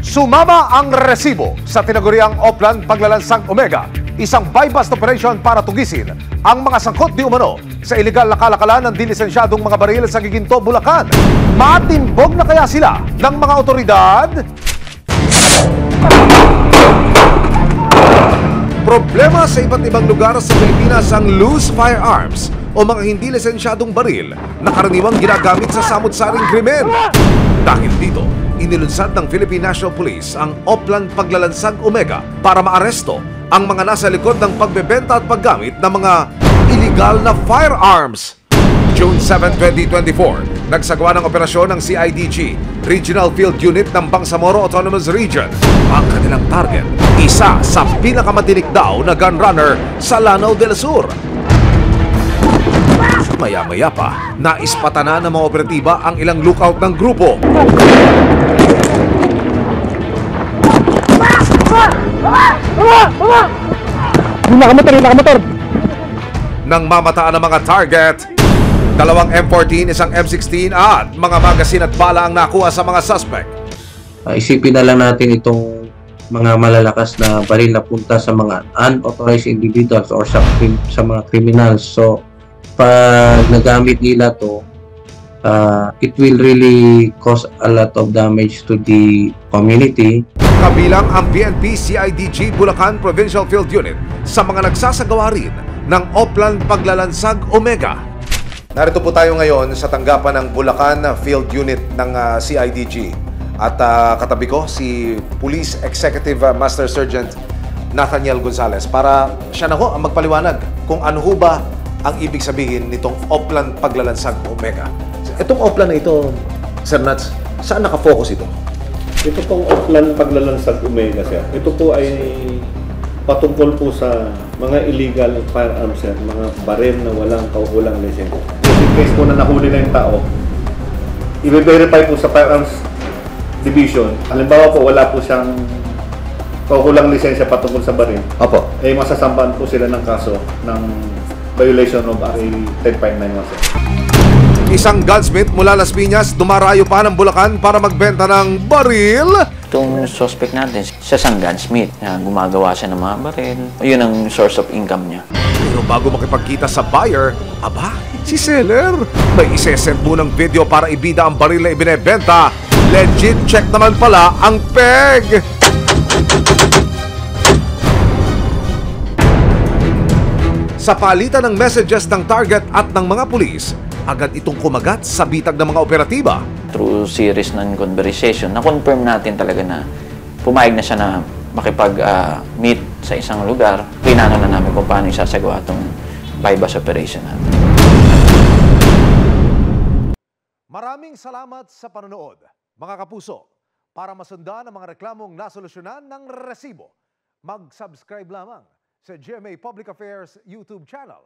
Sumama ang resibo sa tinaguriang Oplan Paglalansang Omega, isang bypass operation para tugisin ang mga sangkot di umano sa iligal na kalakalan ng dilisensyadong mga baril sa Giginto, Bulacan. Matimbog na kaya sila ng mga otoridad? Problema sa iba't ibang lugar sa Pilipinas ang loose firearms o mga hindi lisensyadong baril na karaniwang ginagamit sa samut-saring krimen. Dahil dito, inilunsad ng Philippine National Police ang Oplan Paglalansang Omega para maaresto ang mga nasa likod ng pagbebenta at paggamit ng mga illegal na firearms. June 7, 2024, nagsagawa ng operasyon ng CIDG, Regional Field Unit ng Bangsamoro Autonomous Region. Ang kanilang target, isa sa pinakamatinik daw na gun runner sa Lanao del Sur. Maya-maya pa, naispatana ng mga operatiba ang ilang lookout ng grupo. Nakamotor! Nang mamataan ang mga target, dalawang M14, isang M16 at mga magasin at bala ang nakuha sa mga suspect. Isipin na lang natin itong mga malalakas na baril na punta sa mga unauthorized individuals or sa mga criminals. So, pag nagamit nila to, it will really cause a lot of damage to the community. Kabilang ang PNP CIDG Bulacan Provincial Field Unit sa mga nagsasagawa rin ng Oplan Paglalansag Omega. Narito po tayo ngayon sa tanggapan ng Bulacan Field Unit ng CIDG. At katabi ko si Police Executive Master Sergeant Nathaniel Gonzalez para siya na ho ang magpaliwanag kung ano ho ba ang ibig sabihin nitong Oplan Paglalansag Omega. Itong Oplan na ito, Sir Nats, saan nakafocus ito? Ito pong Oplan Paglalansag Omega, sir. Ito po ay patungkol po sa mga illegal firearms, sir. Mga baril na walang kaukulang lisensya. In case po na nahuli na yung tao, i-verify po sa Firearms Division. Halimbawa po, wala po siyang kaukulang lisensya patungkol sa baril. Opo. Eh, masasampan po sila ng kaso ng violation of RA 10591, sir. Isang gunsmith mula Las Piñas dumarayo pa ng Bulacan para magbenta ng baril. Itong suspect natin, siya siyang gunsmith. Gumagawa siya ng mga baril. Yun ang source of income niya. Pero bago makipagkita sa buyer, aba, si seller. May isesend mo ng video para ibida ang baril na ibinebenta. Legit check naman pala ang peg. Sa palitan ng messages ng target at ng mga pulis, agad itong kumagat sa bitag ng mga operatiba. Through series ng conversation, na-confirm natin talaga na pumayag na siya na makipag-meet sa isang lugar. Pinano na namin kung paano isasagawa itong bypass operation natin. Maraming salamat sa panonood, mga kapuso. Para masundan ang mga reklamong nasolusyonan ng resibo, mag-subscribe lamang sa GMA Public Affairs YouTube channel.